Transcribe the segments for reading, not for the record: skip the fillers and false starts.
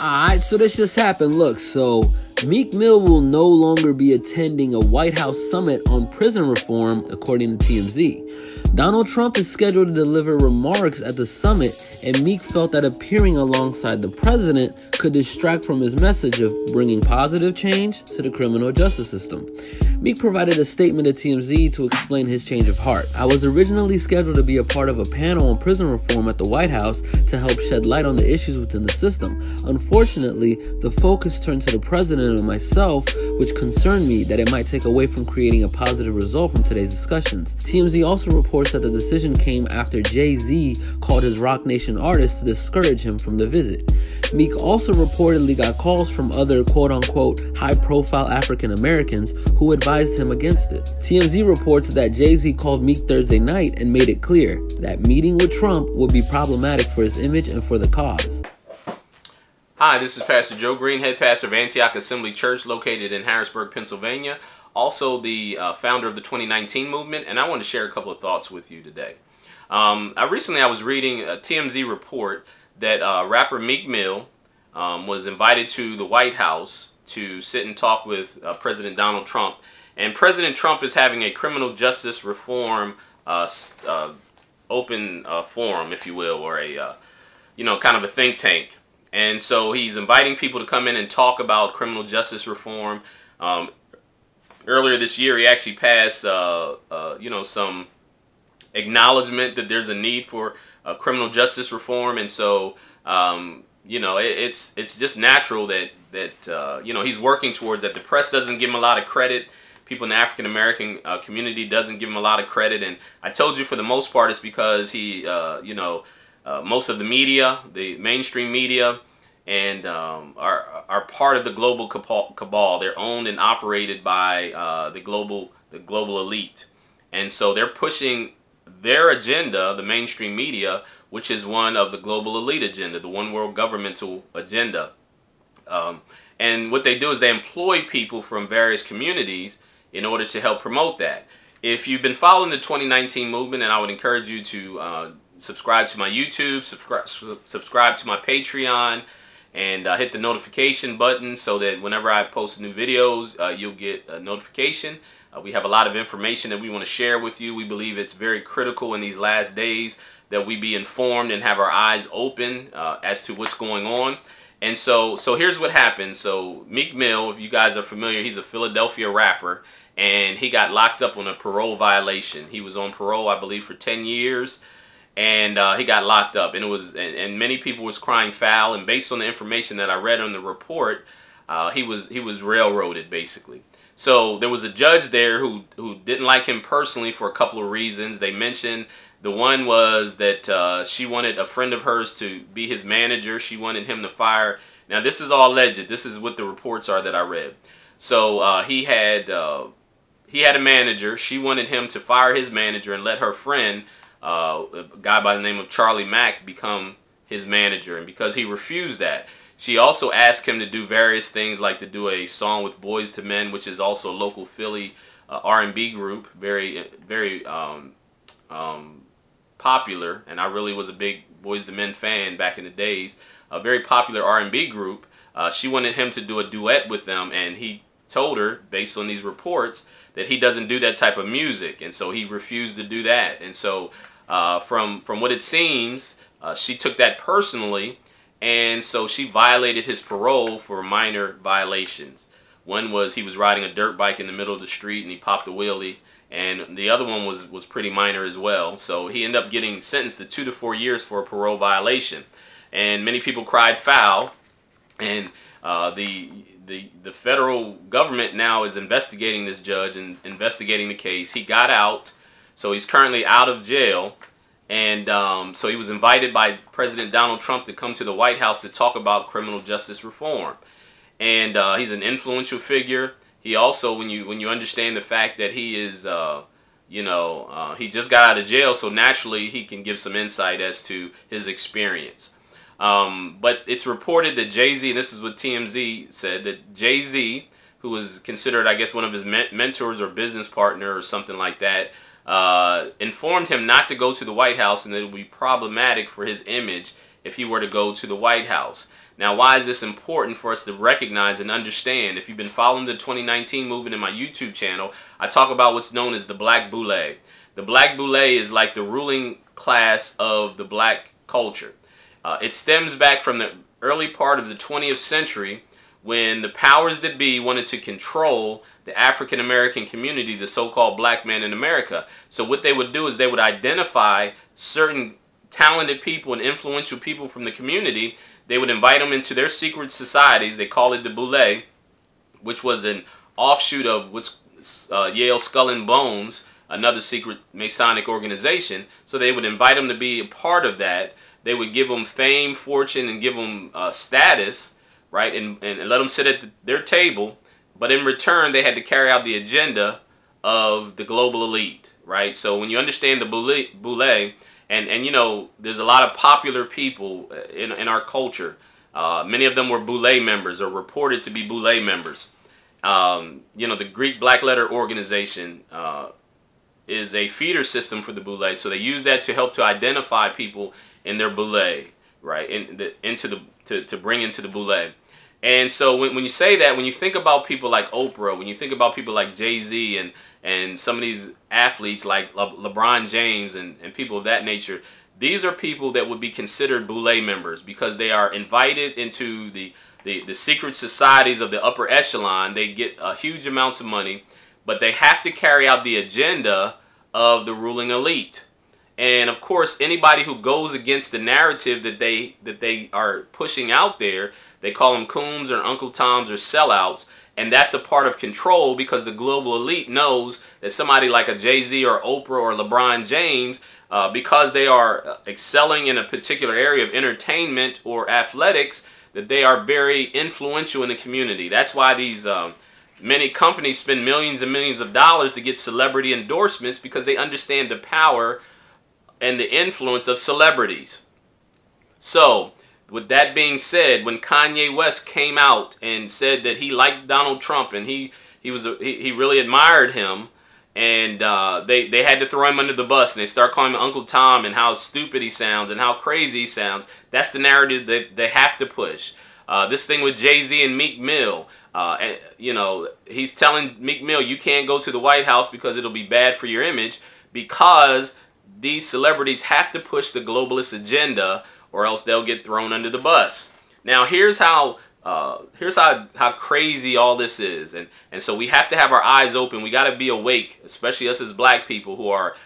Alright, so this just happened. Look, so Meek Mill will no longer be attending a White House summit on prison reform, according to TMZ. Donald Trump is scheduled to deliver remarks at the summit, and Meek felt that appearing alongside the president could distract from his message of bringing positive change to the criminal justice system. Meek provided a statement to TMZ to explain his change of heart. "I was originally scheduled to be a part of a panel on prison reform at the White House to help shed light on the issues within the system. Unfortunately, the focus turned to the president and myself, which concerned me that it might take away from creating a positive result from today's discussions." TMZ also reports that the decision came after Jay-Z called his Roc Nation artists to discourage him from the visit. Meek also reportedly got calls from other quote-unquote high-profile African Americans who advised him against it. TMZ reports that Jay-Z called Meek Thursday night and made it clear that meeting with Trump would be problematic for his image and for the cause. Hi, this is Pastor Joe Green, head pastor of Antioch Assembly Church located in Harrisburg, Pennsylvania. Also the founder of the 2019 movement, and I want to share a couple of thoughts with you today. I was reading a TMZ report that rapper Meek Mill was invited to the White House to sit and talk with President Donald Trump. And President Trump is having a criminal justice reform open forum, if you will, or a kind of a think tank. And so he's inviting people to come in and talk about criminal justice reform. Earlier this year, he actually passed some acknowledgement that there's a need for criminal justice reform, and so it's just natural that he's working towards that. The press doesn't give him a lot of credit. People in the African American community doesn't give him a lot of credit, and I told you for the most part it's because he most of the media, the mainstream media, and are part of the global cabal. They're owned and operated by the global elite, and so they're pushing their agenda, the mainstream media, which is one of the global elite agenda, the one world governmental agenda. And what they do is they employ people from various communities in order to help promote that. If you've been following the 2019 movement, and I would encourage you to subscribe to my YouTube, subscribe to my Patreon, and hit the notification button so that whenever I post new videos, you'll get a notification. We have a lot of information that we want to share with you. We believe it's very critical in these last days that we be informed and have our eyes open as to what's going on. And so here's what happened. So Meek Mill, if you guys are familiar, he's a Philadelphia rapper, and he got locked up on a parole violation. He was on parole, I believe, for 10 years. And he got locked up, and and many people was crying foul. And based on the information that I read on the report, he was railroaded basically. So there was a judge there who didn't like him personally for a couple of reasons. They mentioned the one was that she wanted a friend of hers to be his manager. She wanted him to fire. Now this is all alleged. This is what the reports are that I read. So he had a manager. She wanted him to fire his manager and let her friend, a guy by the name of Charlie Mack, become his manager. And because he refused that, she also asked him to do various things, like to do a song with Boyz II Men, which is also a local Philly R&B group, very popular. And I really was a big Boyz II Men fan back in the days. A very popular R&B group. She wanted him to do a duet with them, and he told her, based on these reports, that he doesn't do that type of music, and so he refused to do that. And so from what it seems, she took that personally, and so she violated his parole for minor violations. One was he was riding a dirt bike in the middle of the street and he popped a wheelie, and the other one was pretty minor as well. So he ended up getting sentenced to 2 to 4 years for a parole violation, and many people cried foul. And the federal government now is investigating this judge and investigating the case. He got out, so he's currently out of jail. And so he was invited by President Donald Trump to come to the White House to talk about criminal justice reform. And he's an influential figure. He also, when you understand the fact that he is, he just got out of jail, so naturally he can give some insight as to his experience. But it's reported that Jay-Z, and this is what TMZ said, that Jay-Z, who was considered, I guess, one of his mentors or business partner or something like that, informed him not to go to the White House, and that it would be problematic for his image if he were to go to the White House. Now, why is this important for us to recognize and understand? If you've been following the 2019 movement in my YouTube channel, I talk about what's known as the Black Boule. The Black Boule is like the ruling class of the black culture. It stems back from the early part of the 20th century when the powers that be wanted to control the African American community, the so-called black man in America. So what they would do is they would identify certain talented people and influential people from the community. They would invite them into their secret societies. They call it the Boule, which was an offshoot of what's Yale Skull and Bones, another secret Masonic organization. So they would invite them to be a part of that. They would give them fame, fortune, and give them status, right? And let them sit at their table. But in return, they had to carry out the agenda of the global elite, right? So when you understand the Boule, and you know, there's a lot of popular people in our culture. Many of them were Boule members or reported to be Boule members. You know, the Greek Black Letter Organization is a feeder system for the Boule. So they use that to help to identify people in their Boule, right? To bring into the Boule. And so when you say that, when you think about people like Oprah, when you think about people like Jay-Z and some of these athletes like LeBron James and people of that nature, these are people that would be considered Boule members because they are invited into the secret societies of the upper echelon. They get huge amounts of money, but they have to carry out the agenda of the ruling elite. And of course, anybody who goes against the narrative that they are pushing out there, they call them coons or Uncle Toms or sellouts. And that's a part of control because the global elite knows that somebody like a Jay-Z or Oprah or LeBron James, because they are excelling in a particular area of entertainment or athletics, that they are very influential in the community. That's why these many companies spend millions and millions of dollars to get celebrity endorsements because they understand the power and the influence of celebrities. So, with that being said, when Kanye West came out and said that he liked Donald Trump and he really admired him, and they had to throw him under the bus and they start calling him Uncle Tom and how stupid he sounds and how crazy he sounds. That's the narrative that they have to push. This thing with Jay-Z and Meek Mill, you know, he's telling Meek Mill, you can't go to the White House because it'll be bad for your image, because these celebrities have to push the globalist agenda or else they'll get thrown under the bus. Now here's how crazy all this is, and so we have to have our eyes open. We got to be awake, especially us as black people who are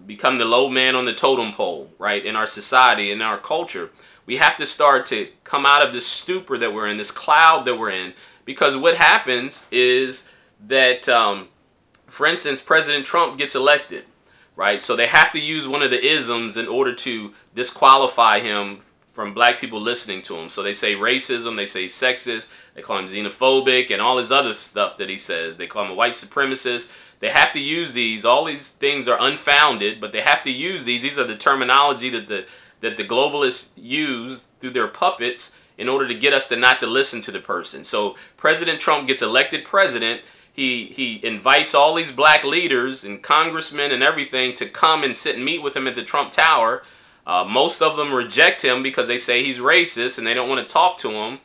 become the low man on the totem pole, right, in our society, in our culture. We have to start to come out of this stupor that we're in, this cloud that we're in, because what happens is that, for instance, President Trump gets elected, right? So they have to use one of the isms in order to disqualify him from black people listening to him. So they say racism, they say sexist, they call him xenophobic, and all his other stuff that he says. They call him a white supremacist. They have to use these. All these things are unfounded, but they have to use these. These are the terminology that the globalists use through their puppets in order to get us to not to listen to the person. So President Trump gets elected president. He invites all these black leaders and congressmen and everything to come and sit and meet with him at the Trump Tower. Most of them reject him because they say he's racist and they don't want to talk to him.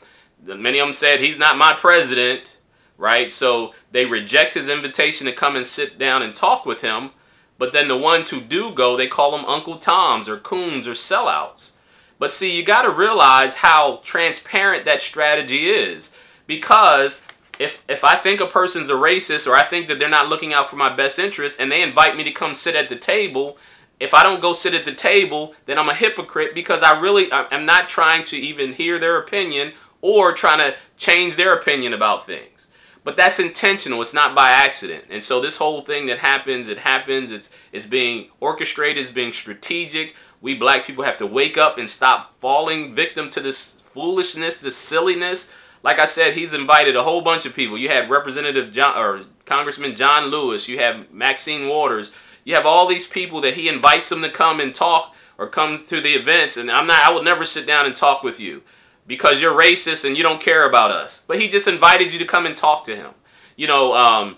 Many of them said, he's not my president, right? So they reject his invitation to come and sit down and talk with him. But then the ones who do go, they call them Uncle Toms or coons or sellouts. But see, you got to realize how transparent that strategy is, because if I think a person's a racist, or I think that they're not looking out for my best interest, and they invite me to come sit at the table, if I don't go sit at the table, then I'm a hypocrite, because I'm not trying to even hear their opinion or trying to change their opinion about things. But that's intentional. It's not by accident. And so this whole thing that happens, it's being orchestrated, it's being strategic. We black people have to wake up and stop falling victim to this foolishness, this silliness. Like I said, he's invited a whole bunch of people. You have Representative John, or Congressman John Lewis. You have Maxine Waters. You have all these people that he invites them to come and talk or come to the events. And I would never sit down and talk with you because you're racist and you don't care about us. But he just invited you to come and talk to him. You know,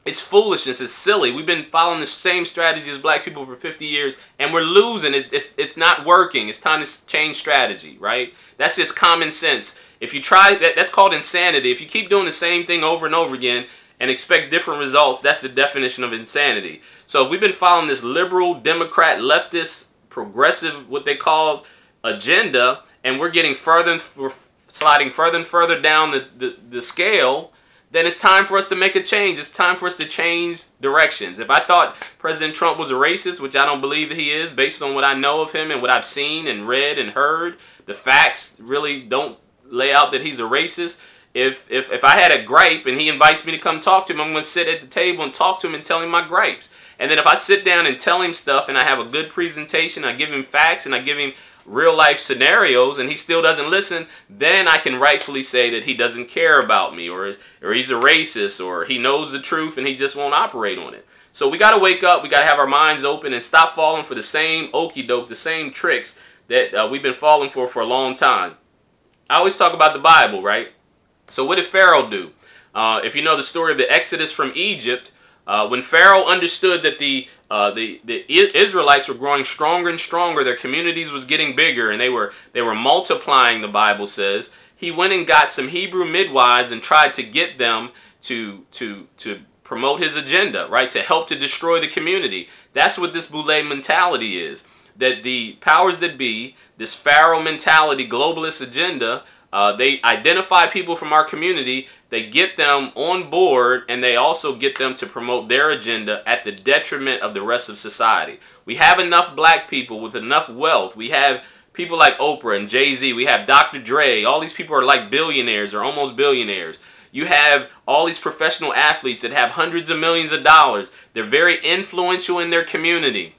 It's foolishness. It's silly. We've been following the same strategy as black people for 50 years, and we're losing. It's not working. It's time to change strategy, right? That's just common sense. If you try that, that's called insanity. If you keep doing the same thing over and over again and expect different results, that's the definition of insanity. So if we've been following this liberal, Democrat, leftist, progressive, what they call agenda, and we're getting we're sliding further and further down the scale, then it's time for us to make a change. It's time for us to change directions. If I thought President Trump was a racist, which I don't believe that he is, based on what I know of him and what I've seen and read and heard, the facts really don't lay out that he's a racist. If I had a gripe and he invites me to come talk to him, I'm going to sit at the table and talk to him and tell him my gripes. And then if I sit down and tell him stuff and I have a good presentation, I give him facts and I give him real life scenarios and he still doesn't listen, then I can rightfully say that he doesn't care about me, or he's a racist, or he knows the truth and he just won't operate on it. So we got to wake up, we got to have our minds open and stop falling for the same okie doke, the same tricks that we've been falling for a long time. I always talk about the Bible, right? So what did Pharaoh do? If you know the story of the Exodus from Egypt, when Pharaoh understood that the Israelites were growing stronger and stronger, their communities was getting bigger, and they were multiplying, the Bible says, he went and got some Hebrew midwives and tried to get them to promote his agenda, right? To help to destroy the community. That's what this Boule mentality is. That the powers that be, this Pharaoh mentality, globalist agenda, they identify people from our community, they get them on board, and they also get them to promote their agenda at the detriment of the rest of society. We have enough black people with enough wealth. We have people like Oprah and Jay-Z. We have Dr. Dre. All these people are like billionaires or almost billionaires. You have all these professional athletes that have hundreds of millions of dollars. They're very influential in their community,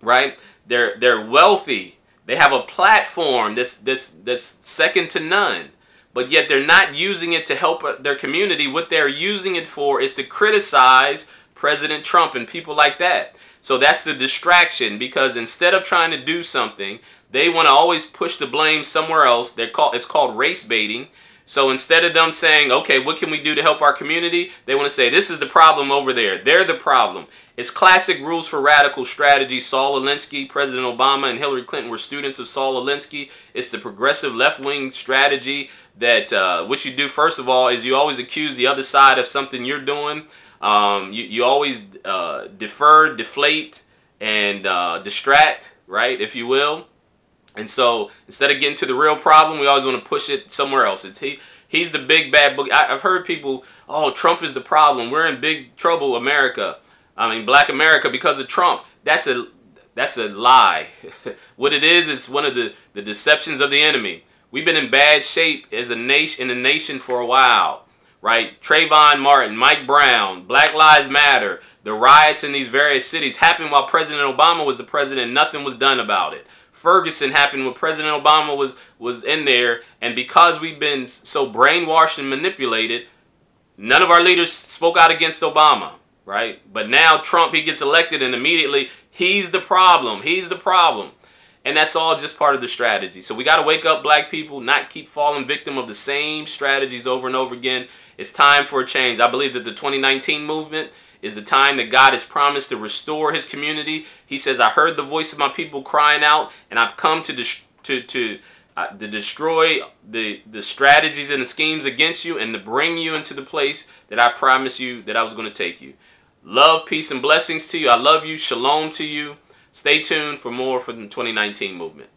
right? They're wealthy. They have a platform that's second to none. But yet they're not using it to help their community. What they're using it for is to criticize President Trump and people like that. So that's the distraction, because instead of trying to do something, they want to always push the blame somewhere else. It's called race baiting. So instead of them saying, okay, what can we do to help our community? They want to say, this is the problem over there. They're the problem. It's classic rules for radical strategy. Saul Alinsky, President Obama, and Hillary Clinton were students of Saul Alinsky. It's the progressive left-wing strategy that what you do, first of all, is you always accuse the other side of something you're doing. You always defer, deflate, and distract, right, if you will. And so instead of getting to the real problem, we always want to push it somewhere else. He's the big bad boogie. I've heard people, oh, Trump is the problem. We're in big trouble, America. I mean, black America, because of Trump. That's a lie. What it is one of the deceptions of the enemy. We've been in bad shape as a nation for a while, right? Trayvon Martin, Mike Brown, Black Lives Matter, the riots in these various cities happened while President Obama was the president. Nothing was done about it. Ferguson happened when President Obama was in there, and because we've been so brainwashed and manipulated, none of our leaders spoke out against Obama, right? But now Trump, he gets elected, and immediately he's the problem. He's the problem. And that's all just part of the strategy. So we got to wake up, black people, not keep falling victim of the same strategies over and over again. It's time for a change. I believe that the 2019 movement is the time that God has promised to restore his community. He says, I heard the voice of my people crying out, and I've come to destroy the strategies and the schemes against you, and to bring you into the place that I promised you that I was going to take you. Love, peace, and blessings to you. I love you. Shalom to you. Stay tuned for more from the 2019 movement.